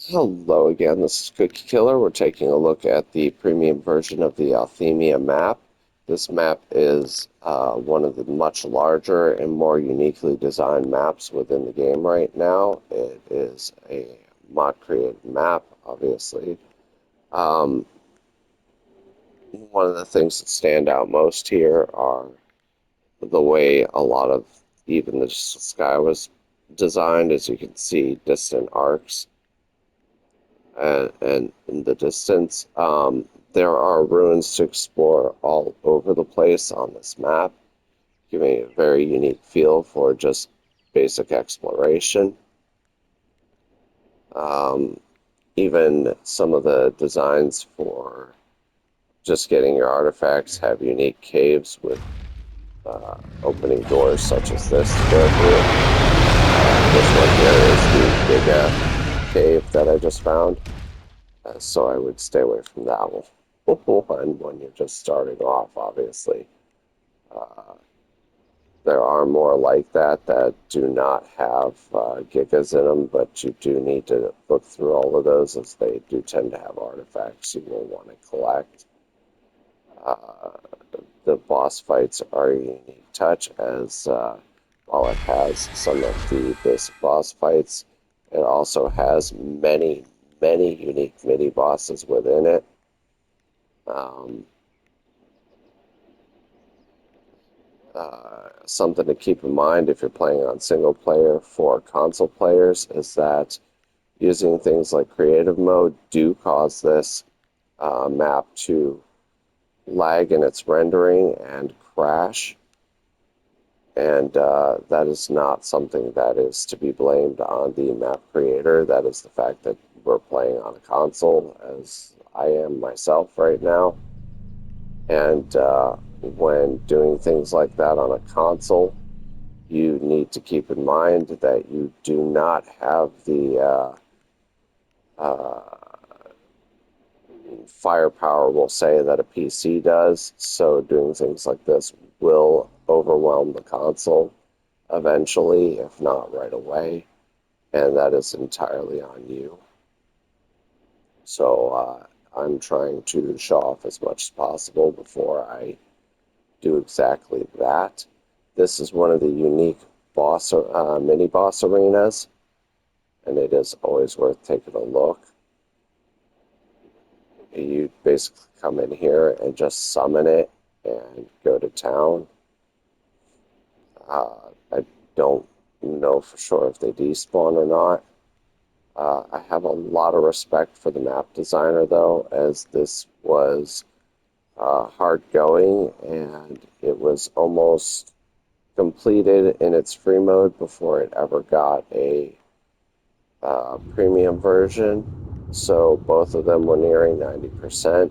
Hello again, this is Cookie Killer. We're taking a look at the premium version of the Althemia map. This map is one of the much larger and more uniquely designed maps within the game right now. It is a mod created map, obviously. Um, One of the things that stand out most here are the way a lot of even the sky was designed. As you can see, distant arcs and in the distance. There are ruins to explore all over the place on this map, giving a very unique feel for just basic exploration. Um, Even some of the designs for just getting your artifacts have unique caves with opening doors such as this to go through. This one here is the big cave that I just found. So I would stay away from that one when you're just starting off, obviously. Uh, there are more like that that do not have gigas in them, but you do need to look through all of those as they do tend to have artifacts you will want to collect. Uh, the boss fights are a unique touch as while it has some of the basic boss fights, it also has many unique mini bosses within it. Um, Something to keep in mind if you're playing on single player for console players is that using things like creative mode do cause this map to lag in its rendering and crash. And that is not something that is to be blamed on the map creator. That is the fact that we're playing on a console, as I am myself right now. And when doing things like that on a console, you need to keep in mind that you do not have the firepower, we'll say, that a PC does. So doing things like this will overwhelm the console eventually, if not right away. And that is entirely on you. So I'm trying to show off as much as possible before I do exactly that. This is one of the unique mini boss arenas, and it is always worth taking a look. You basically come in here and just summon it and go to town. I don't know for sure if they despawn or not. I have a lot of respect for the map designer, though, as this was hard going and it was almost completed in its free mode before it ever got a premium version. So both of them were nearing 90%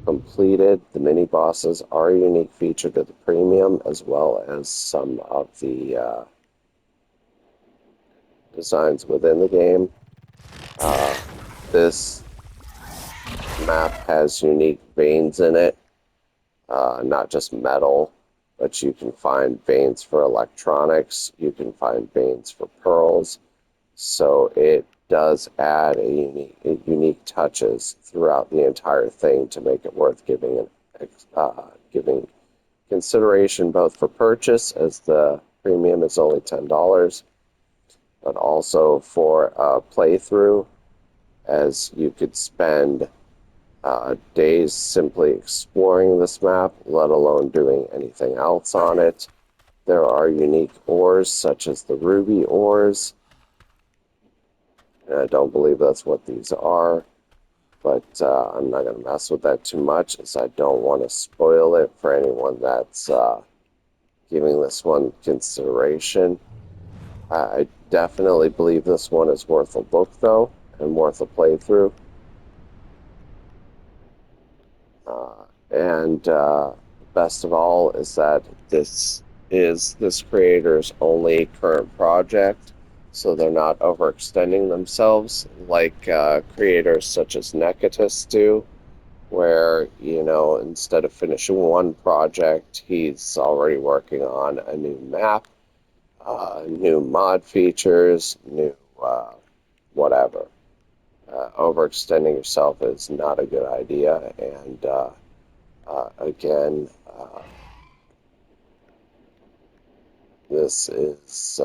completed. The mini bosses are a unique feature to the premium, as well as some of the designs within the game. Uh, this map has unique veins in it, not just metal, but you can find veins for electronics, you can find veins for pearls. So it does add unique touches throughout the entire thing to make it worth giving consideration both for purchase, as the premium is only $10, but also for a playthrough, as you could spend days simply exploring this map, let alone doing anything else on it. There are unique ores such as the ruby ores. And I don't believe that's what these are, but I'm not going to mess with that too much as I don't want to spoil it for anyone that's giving this one consideration. I definitely believe this one is worth a look, though, and worth a playthrough. And best of all is that this is this creator's only current project, so they're not overextending themselves like creators such as Nekatus do, where, instead of finishing one project, he's already working on a new map, new mod features, new whatever. Overextending yourself is not a good idea. And again, this is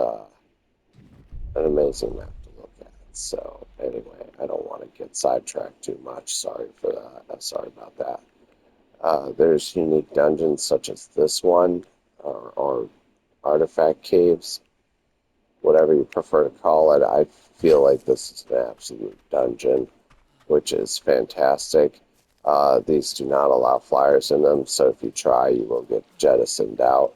an amazing map to look at. So anyway, I don't want to get sidetracked too much. Sorry for that. Sorry about that. There's unique dungeons such as this one, or artifact caves, whatever you prefer to call it. I feel like this is an absolute dungeon, which is fantastic. These do not allow flyers in them, so if you try, you will get jettisoned out.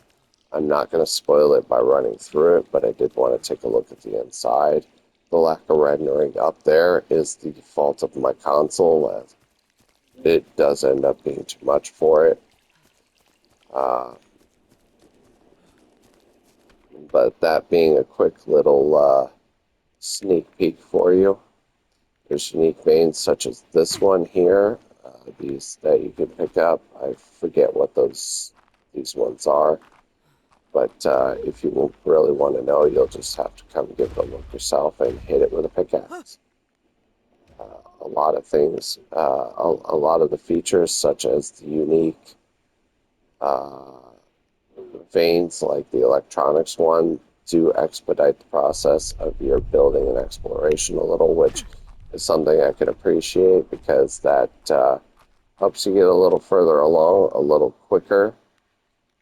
I'm not going to spoil it by running through it, but I did want to take a look at the inside. The lack of rendering up there is the fault of my console, as it does end up being too much for it. Uh, but that being a quick little sneak peek for you. There's unique veins such as this one here, these that you can pick up. I forget what these ones are, but if you really want to know, you'll just have to come give it a look yourself and hit it with a pickaxe. A lot of things, a lot of the features such as the unique uh, veins like the electronics one do expedite the process of your building and exploration a little, which is something I can appreciate because that helps you get a little further along a little quicker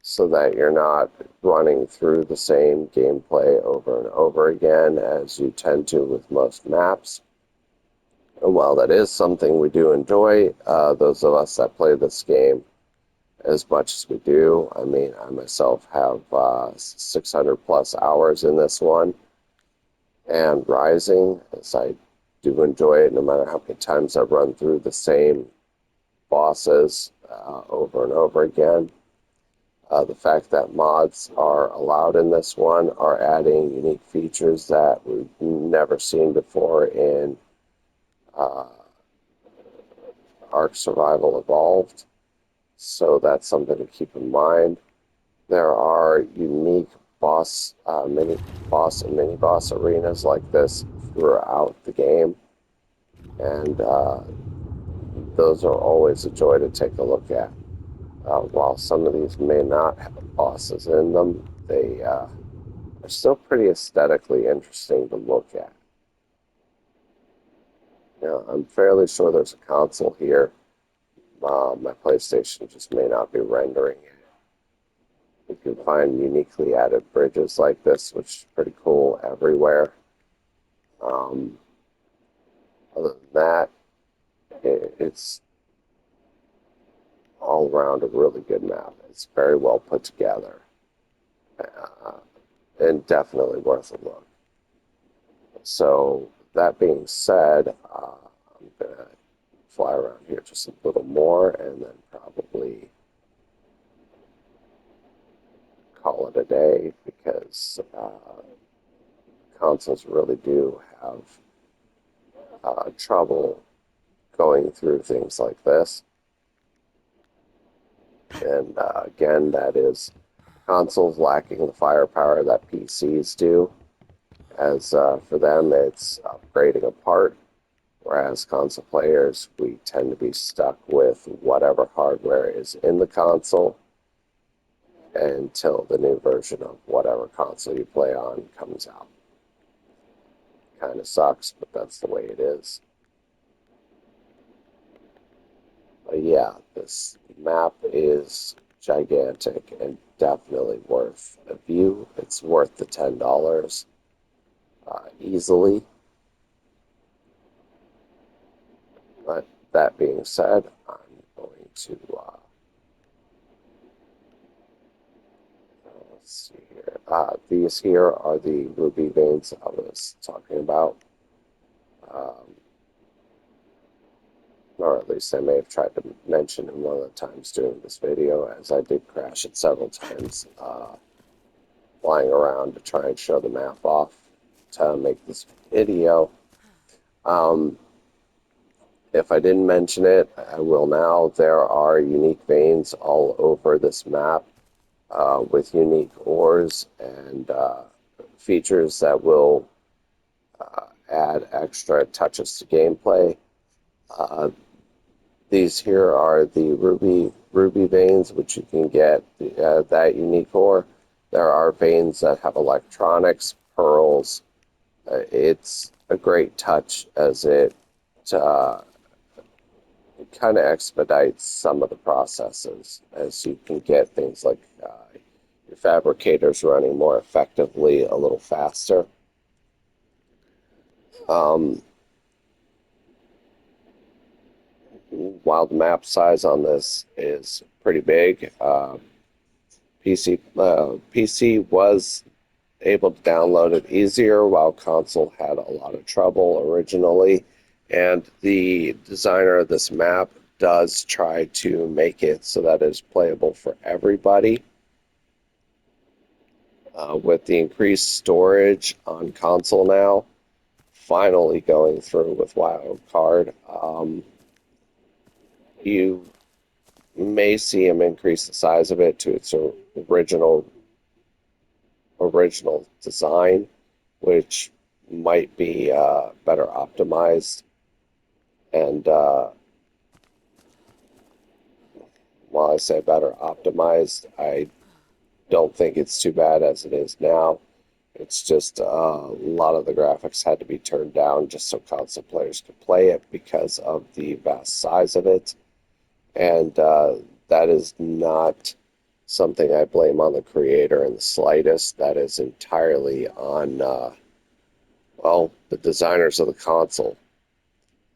so that you're not running through the same gameplay over and over again as you tend to with most maps. And while that is something we do enjoy, those of us that play this game as much as we do. I mean, I myself have 600 plus hours in this one and rising, as I do enjoy it no matter how many times I've run through the same bosses over and over again. The fact that mods are allowed in this one are adding unique features that we've never seen before in uh, Ark Survival Evolved. So that's something to keep in mind. There are unique boss and mini boss arenas like this throughout the game, and those are always a joy to take a look at. While some of these may not have bosses in them, they are still pretty aesthetically interesting to look at. Now, I'm fairly sure there's a console here. My PlayStation just may not be rendering it. You can find uniquely added bridges like this, which is pretty cool everywhere. Um, Other than that, it's all around a really good map. It's very well put together, uh, and definitely worth a look. So that being said, I'm gonna fly around here just a little more and then probably call it a day because consoles really do have trouble going through things like this. And again, that is consoles lacking the firepower that PCs do. As for them, it's upgrading a part, whereas console players, we tend to be stuck with whatever hardware is in the console until the new version of whatever console you play on comes out. Kind of sucks, but that's the way it is. But yeah, this map is gigantic and definitely worth a view. It's worth the $10 easily. But that being said, I'm going to let's see here. These here are the ruby veins I was talking about. Um, or at least I may have tried to mention in one of the times during this video, as I did crash it several times flying around to try and show the map off to make this video. If I didn't mention it, I will now. There are unique veins all over this map with unique ores and features that will add extra touches to gameplay. Uh, these here are the ruby veins, which you can get that unique ore. There are veins that have electronics, pearls. It's a great touch as uh, it kind of expedites some of the processes, as you can get things like your fabricators running more effectively, a little faster. Um, while the map size on this is pretty big, PC was able to download it easier, while console had a lot of trouble originally. And the designer of this map does try to make it so that it's playable for everybody. With the increased storage on console now, finally going through with Wildcard, you may see him increase the size of it to its original design, which might be better optimized. And while I say better optimized, I don't think it's too bad as it is now. It's just a lot of the graphics had to be turned down just so console players could play it because of the vast size of it. And that is not something I blame on the creator in the slightest. That is entirely on, well, the designers of the console.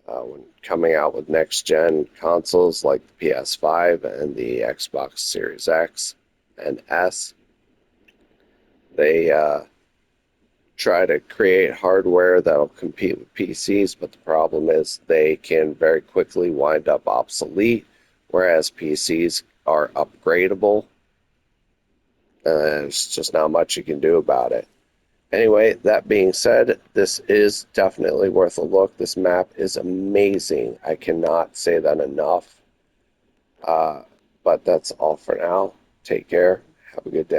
When coming out with next-gen consoles like the PS5 and the Xbox Series X and S, they try to create hardware that'll compete with PCs, but the problem is they can very quickly wind up obsolete, whereas PCs are upgradable. There's just not much you can do about it. Anyway, that being said, this is definitely worth a look. This map is amazing. I cannot say that enough. But that's all for now. Take care. Have a good day.